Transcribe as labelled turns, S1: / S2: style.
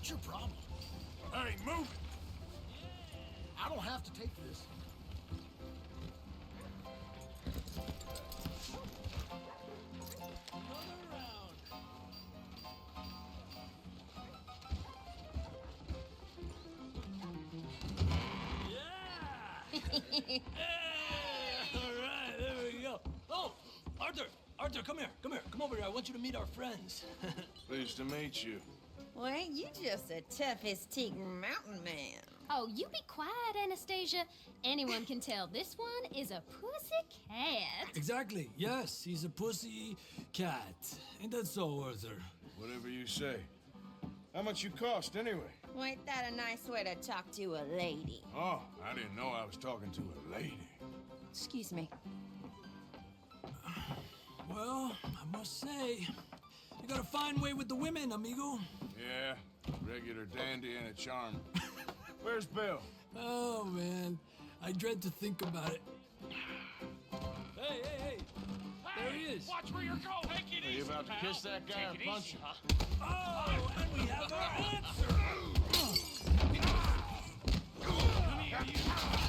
S1: What's your problem? Hey, move it! I don't have to take this.
S2: Hey, all right, there we go. Oh, Arthur, come here. Come over here. I want you to meet our friends.
S3: Pleased to meet you.
S4: Well, ain't you just the toughest teak mountain man?
S5: Oh, you be quiet, Anastasia. Anyone can tell this one is a pussy cat.
S2: Exactly. Yes, he's a pussy cat. Ain't that so, Arthur?
S3: Whatever you say. How much you cost, anyway?
S4: Well, ain't that a nice way to talk to a lady?
S3: Oh, I didn't know I was talking to a lady.
S4: Excuse me.
S2: Well, I must say, you got a fine way with the women, amigo.
S3: Yeah, regular dandy and a charm. Where's Bill?
S2: Oh, man. I dread to think about it. Hey! There he is.
S6: Watch where you're going. Take it
S3: Are you
S6: easy,
S3: about to
S6: pal.
S3: kiss that guy
S6: Take
S3: or
S6: it
S3: punch
S6: easy,
S3: him?
S6: huh?
S2: Oh, and we have our answer.
S6: Come here, you.